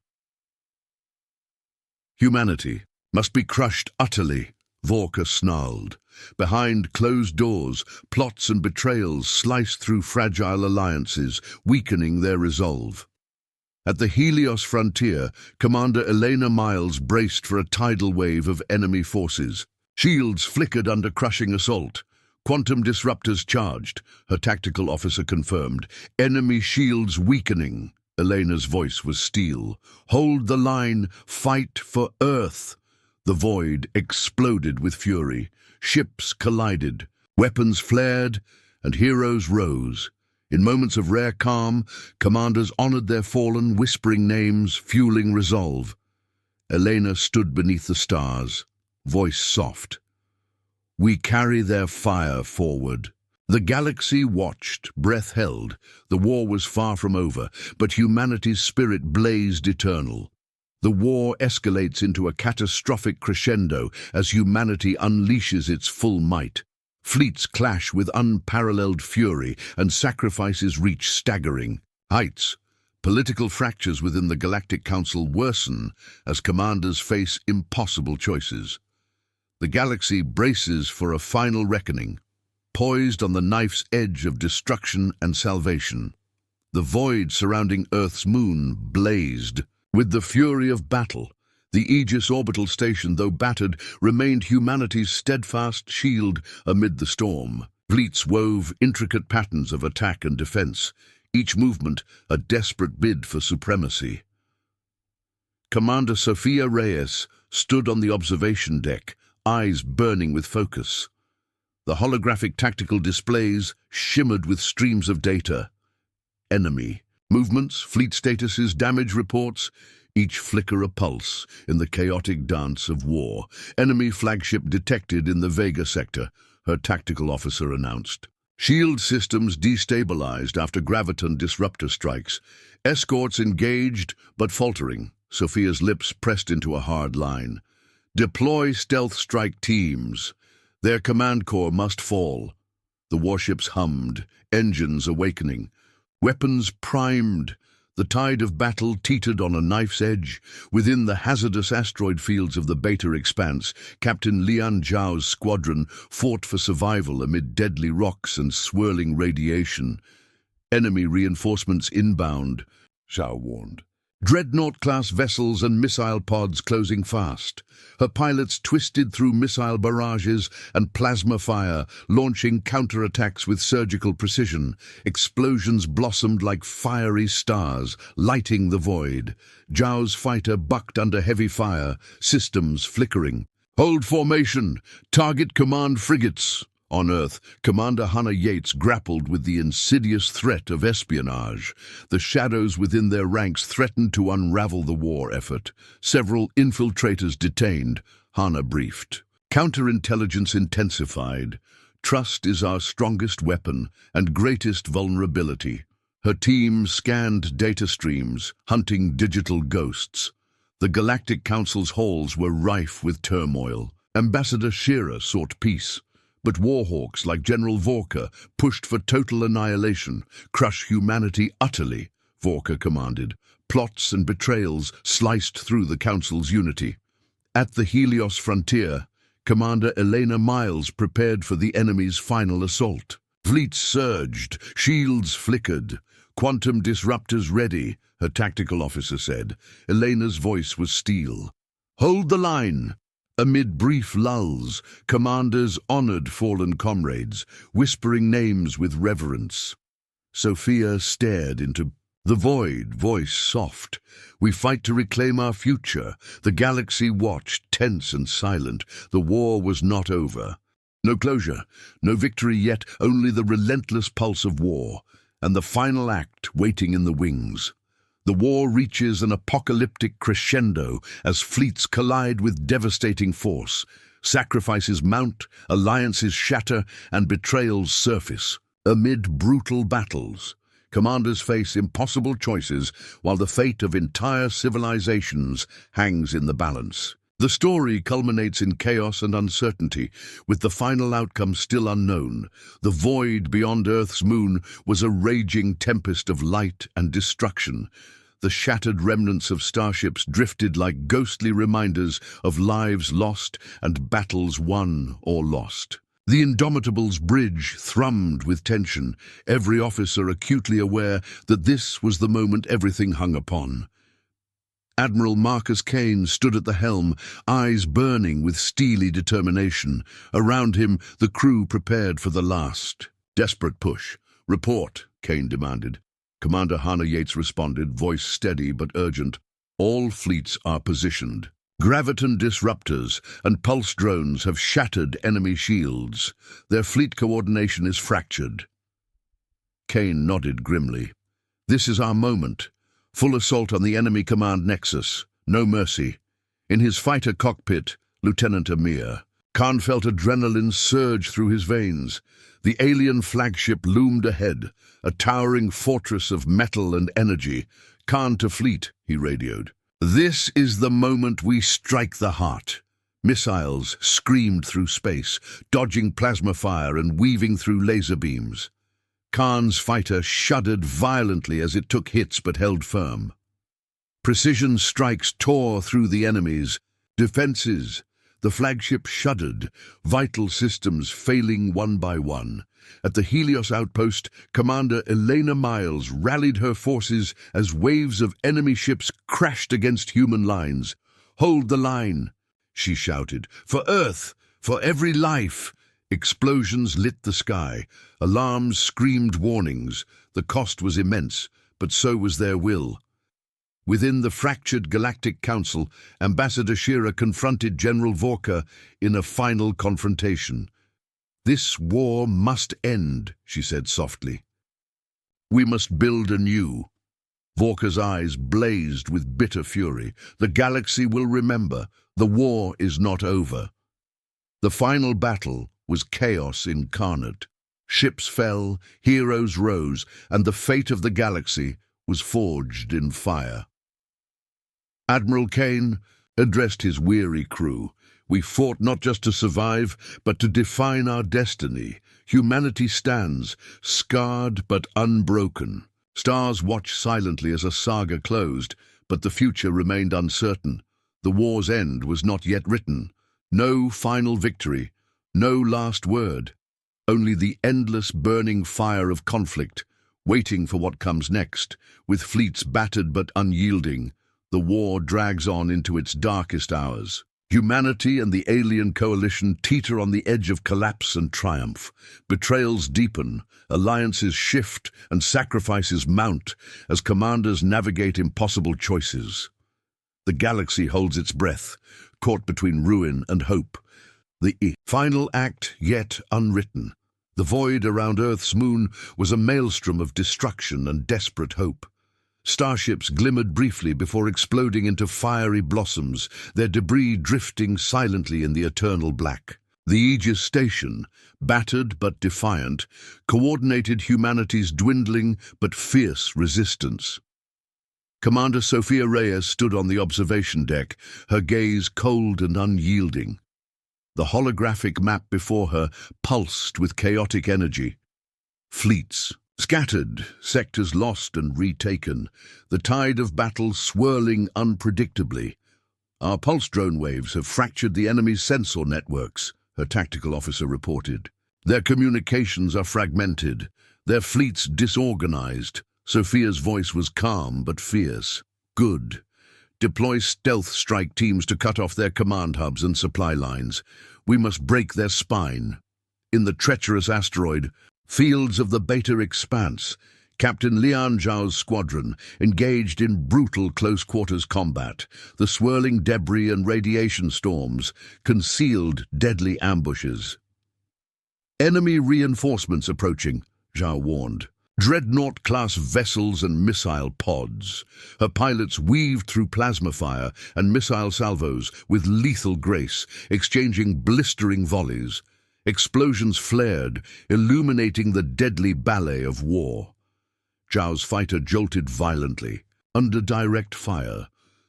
Speaker 1: Humanity must be crushed utterly, Vorka snarled. Behind closed doors, plots and betrayals sliced through fragile alliances, weakening their resolve. At the Helios frontier, Commander Elena Miles braced for a tidal wave of enemy forces. Shields flickered under crushing assault. Quantum disruptors charged, her tactical officer confirmed. Enemy shields weakening. Elena's voice was steel. Hold the line, fight for Earth. The void exploded with fury. Ships collided, weapons flared, and heroes rose. In moments of rare calm, commanders honored their fallen, whispering names, fueling resolve. Elena stood beneath the stars, voice soft. We carry their fire forward. The galaxy watched, breath held. The war was far from over, but humanity's spirit blazed eternal. The war escalates into a catastrophic crescendo as humanity unleashes its full might. Fleets clash with unparalleled fury, and sacrifices reach staggering heights. Political fractures within the Galactic Council worsen as commanders face impossible choices. The galaxy braces for a final reckoning, poised on the knife's edge of destruction and salvation. The void surrounding Earth's moon blazed. With the fury of battle, the Aegis orbital station, though battered, remained humanity's steadfast shield amid the storm. Fleets wove intricate patterns of attack and defense, each movement a desperate bid for supremacy. Commander Sophia Reyes stood on the observation deck, eyes burning with focus. The holographic tactical displays shimmered with streams of data. Enemy movements, fleet statuses, damage reports, each flicker a pulse in the chaotic dance of war. Enemy flagship detected in the Vega sector, her tactical officer announced. Shield systems destabilized after graviton disruptor strikes. Escorts engaged but faltering, Sophia's lips pressed into a hard line. Deploy stealth strike teams. Their command core must fall. The warships hummed, engines awakening. Weapons primed. The tide of battle teetered on a knife's edge. Within the hazardous asteroid fields of the Beta Expanse, Captain Lian Zhao's squadron fought for survival amid deadly rocks and swirling radiation. Enemy reinforcements inbound, Zhao warned. Dreadnought-class vessels and missile pods closing fast. Her pilots twisted through missile barrages and plasma fire, launching counterattacks with surgical precision. Explosions blossomed like fiery stars, lighting the void. Zhao's fighter bucked under heavy fire, systems flickering. Hold formation! Target command frigates! On Earth, Commander Hannah Yates grappled with the insidious threat of espionage. The shadows within their ranks threatened to unravel the war effort. Several infiltrators detained, Hannah briefed. Counterintelligence intensified. Trust is our strongest weapon and greatest vulnerability. Her team scanned data streams, hunting digital ghosts. The Galactic Council's halls were rife with turmoil. Ambassador Shira sought peace. But warhawks like General Vorka pushed for total annihilation, crush humanity utterly, Vorka commanded. Plots and betrayals sliced through the Council's unity. At the Helios frontier, Commander Elena Miles prepared for the enemy's final assault. Fleets surged, shields flickered. Quantum disruptors ready, her tactical officer said. Elena's voice was steel. Hold the line! Amid brief lulls, commanders honored fallen comrades, whispering names with reverence. Sophia stared into the void, voice soft. We fight to reclaim our future. The galaxy watched, tense and silent. The war was not over. No closure, no victory yet, only the relentless pulse of war. and the final act waiting in the wings. The war reaches an apocalyptic crescendo as fleets collide with devastating force. Sacrifices mount, alliances shatter, and betrayals surface. Amid brutal battles, commanders face impossible choices while the fate of entire civilizations hangs in the balance. The story culminates in chaos and uncertainty, with the final outcome still unknown. The void beyond Earth's moon was a raging tempest of light and destruction. The shattered remnants of starships drifted like ghostly reminders of lives lost and battles won or lost. The Indomitable's bridge thrummed with tension, every officer acutely aware that this was the moment everything hung upon. Admiral Marcus Kane stood at the helm, eyes burning with steely determination. Around him, the crew prepared for the last. "Desperate push. Report," Kane demanded. Commander Hannah Yates responded, voice steady but urgent. "All fleets are positioned. Graviton disruptors and pulse drones have shattered enemy shields. Their fleet coordination is fractured." Kane nodded grimly. "This is our moment. Full assault on the enemy command nexus. No mercy." In his fighter cockpit, Lieutenant Amir, Khan felt adrenaline surge through his veins. The alien flagship loomed ahead, a towering fortress of metal and energy. "Khan to fleet," he radioed. "This is the moment we strike the heart." Missiles screamed through space, dodging plasma fire and weaving through laser beams. Khan's fighter shuddered violently as it took hits but held firm. Precision strikes tore through the enemy's defenses. The flagship shuddered, vital systems failing one by one. At the Helios outpost, Commander Elena Miles rallied her forces as waves of enemy ships crashed against human lines. "Hold the line," she shouted. "For Earth, for every life." Explosions lit the sky. Alarms screamed warnings. The cost was immense, but so was their will. Within the fractured Galactic Council, Ambassador Shira confronted General Vorka in a final confrontation. "This war must end," she said softly. "We must build anew." Vorka's eyes blazed with bitter fury. "The galaxy will remember. The war is not over." The final battle was chaos incarnate. Ships fell, heroes rose, and the fate of the galaxy was forged in fire. Admiral Kane addressed his weary crew. "We fought not just to survive, but to define our destiny. Humanity stands, scarred but unbroken." Stars watched silently as a saga closed, but the future remained uncertain. The war's end was not yet written. No final victory, no last word. Only the endless burning fire of conflict, waiting for what comes next. With fleets battered but unyielding, the war drags on into its darkest hours. Humanity and the alien coalition teeter on the edge of collapse and triumph. Betrayals deepen, alliances shift, and sacrifices mount as commanders navigate impossible choices. The galaxy holds its breath, caught between ruin and hope. The final act yet unwritten. The void around Earth's moon was a maelstrom of destruction and desperate hope. Starships glimmered briefly before exploding into fiery blossoms, their debris drifting silently in the eternal black. The Aegis station, battered but defiant, coordinated humanity's dwindling but fierce resistance. Commander Sophia Reyes stood on the observation deck, her gaze cold and unyielding. The holographic map before her pulsed with chaotic energy. Fleets scattered, sectors lost and retaken, the tide of battle swirling unpredictably. "Our pulse drone waves have fractured the enemy's sensor networks," her tactical officer reported. "Their communications are fragmented, their fleets disorganized." Sophia's voice was calm but fierce. "Good. Deploy stealth strike teams to cut off their command hubs and supply lines. We must break their spine." In the treacherous asteroid, fields of the Beta Expanse, Captain Lian Zhao's squadron engaged in brutal close-quarters combat. The swirling debris and radiation storms concealed deadly ambushes. "Enemy reinforcements approaching," Zhao warned. Dreadnought-class vessels and missile pods. Her pilots weaved through plasma fire and missile salvos with lethal grace, exchanging blistering volleys. Explosions flared, illuminating the deadly ballet of war. Zhao's fighter jolted violently, under direct fire.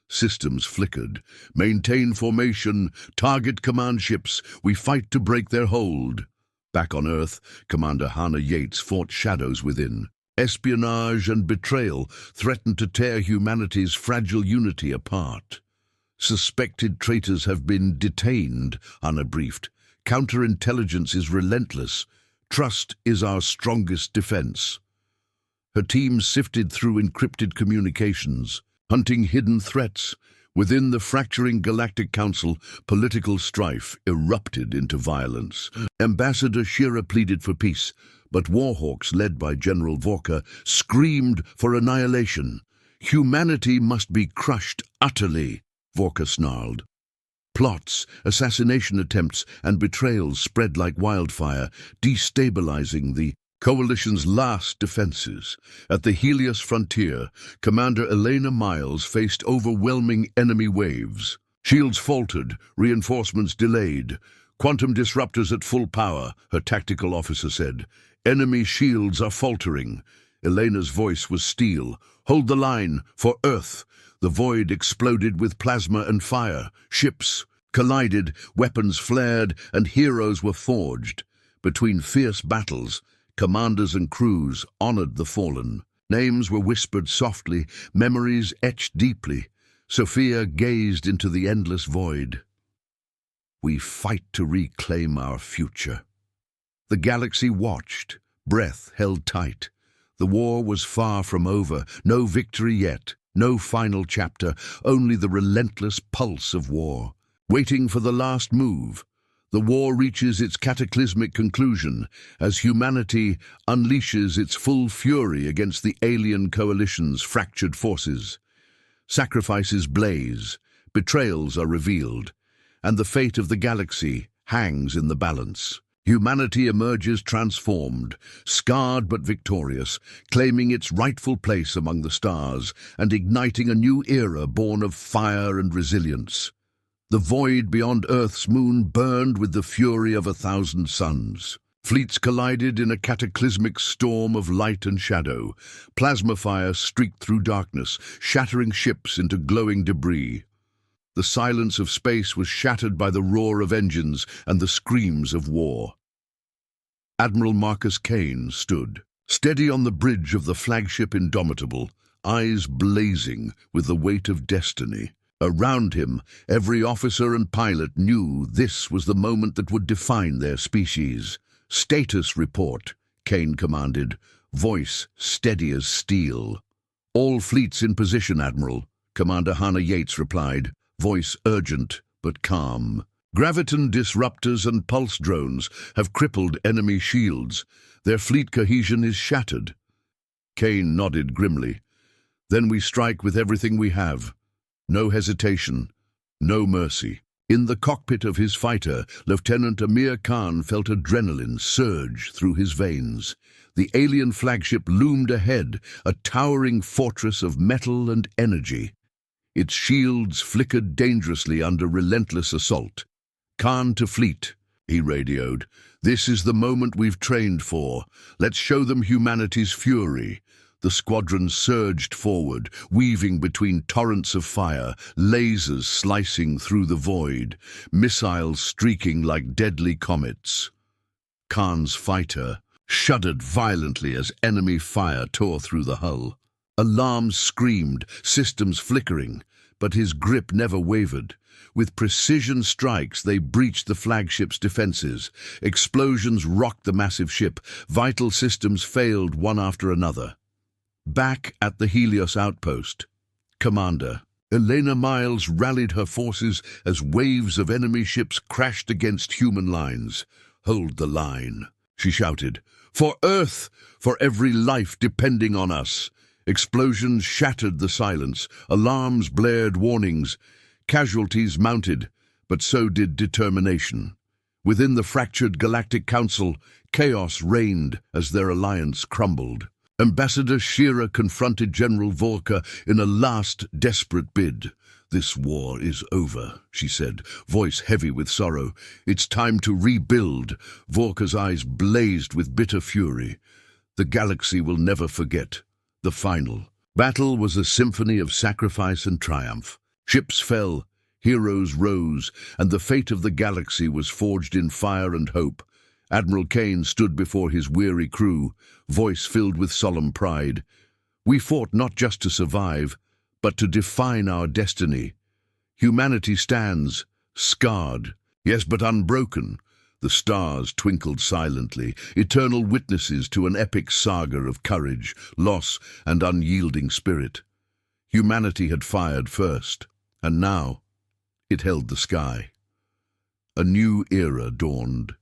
Speaker 1: Systems flickered. Maintain formation, target command ships, we fight to break their hold. Back on Earth, Commander Hannah Yates fought shadows within. Espionage and betrayal threatened to tear humanity's fragile unity apart. Suspected traitors have been detained, Hannah briefed. Counterintelligence is relentless. Trust is our strongest defense. Her team sifted through encrypted communications, hunting hidden threats. Within the fracturing Galactic Council, political strife erupted into violence. Ambassador Shira pleaded for peace, but warhawks led by General Vorka screamed for annihilation. Humanity must be crushed utterly, Vorka snarled. Plots, assassination attempts, and betrayals spread like wildfire, destabilizing the Coalition's last defenses. At the Helios frontier, Commander Elena Miles faced overwhelming enemy waves. Shields faltered, reinforcements delayed. Quantum disruptors at full power, her tactical officer said. Enemy shields are faltering. Elena's voice was steel. Hold the line, for Earth. The void exploded with plasma and fire. Ships collided, weapons flared, and heroes were forged. Between fierce battles, commanders and crews honored the fallen. Names were whispered softly, memories etched deeply. Sophia gazed into the endless void. We fight to reclaim our future. The galaxy watched, breath held tight. The war was far from over, no victory yet, no final chapter, only the relentless pulse of war. Waiting for the last move. The war reaches its cataclysmic conclusion as humanity unleashes its full fury against the alien coalition's fractured forces. Sacrifices blaze, betrayals are revealed, and the fate of the galaxy hangs in the balance. Humanity emerges transformed, scarred but victorious, claiming its rightful place among the stars and igniting a new era born of fire and resilience. The void beyond Earth's moon burned with the fury of 1,000 suns. Fleets collided in a cataclysmic storm of light and shadow. Plasma fire streaked through darkness, shattering ships into glowing debris. The silence of space was shattered by the roar of engines and the screams of war. Admiral Marcus Kane stood, steady on the bridge of the flagship Indomitable, eyes blazing with the weight of destiny. Around him, every officer and pilot knew this was the moment that would define their species. Status report, Kane commanded, voice steady as steel. All fleets in position, Admiral, Commander Hannah Yates replied, voice urgent but calm. Graviton disruptors and pulse drones have crippled enemy shields. Their fleet cohesion is shattered. Kane nodded grimly. Then we strike with everything we have. No hesitation, no mercy. In the cockpit of his fighter, Lieutenant Amir Khan felt adrenaline surge through his veins. The alien flagship loomed ahead, a towering fortress of metal and energy. Its shields flickered dangerously under relentless assault. Khan to fleet, he radioed. This is the moment we've trained for. Let's show them humanity's fury. The squadron surged forward, weaving between torrents of fire, lasers slicing through the void, missiles streaking like deadly comets. Khan's fighter shuddered violently as enemy fire tore through the hull. Alarms screamed, systems flickering, but his grip never wavered. With precision strikes, they breached the flagship's defenses. Explosions rocked the massive ship. Vital systems failed one after another. Back at the Helios outpost, Commander Elena Miles rallied her forces as waves of enemy ships crashed against human lines. Hold the line, she shouted. For Earth, for every life depending on us. Explosions shattered the silence. Alarms blared warnings. Casualties mounted, but so did determination. Within the fractured Galactic Council, chaos reigned as their alliance crumbled. Ambassador Shearer confronted General Vorka in a last desperate bid. "This war is over," she said, voice heavy with sorrow. "It's time to rebuild." Vorka's eyes blazed with bitter fury. The galaxy will never forget. The final battle was a symphony of sacrifice and triumph. Ships fell, heroes rose, and the fate of the galaxy was forged in fire and hope. Admiral Kane stood before his weary crew, voice filled with solemn pride. "We fought not just to survive, but to define our destiny. Humanity stands, scarred, yes, but unbroken." The stars twinkled silently, eternal witnesses to an epic saga of courage, loss, and unyielding spirit. Humanity had fired first, and now it held the sky. A new era dawned.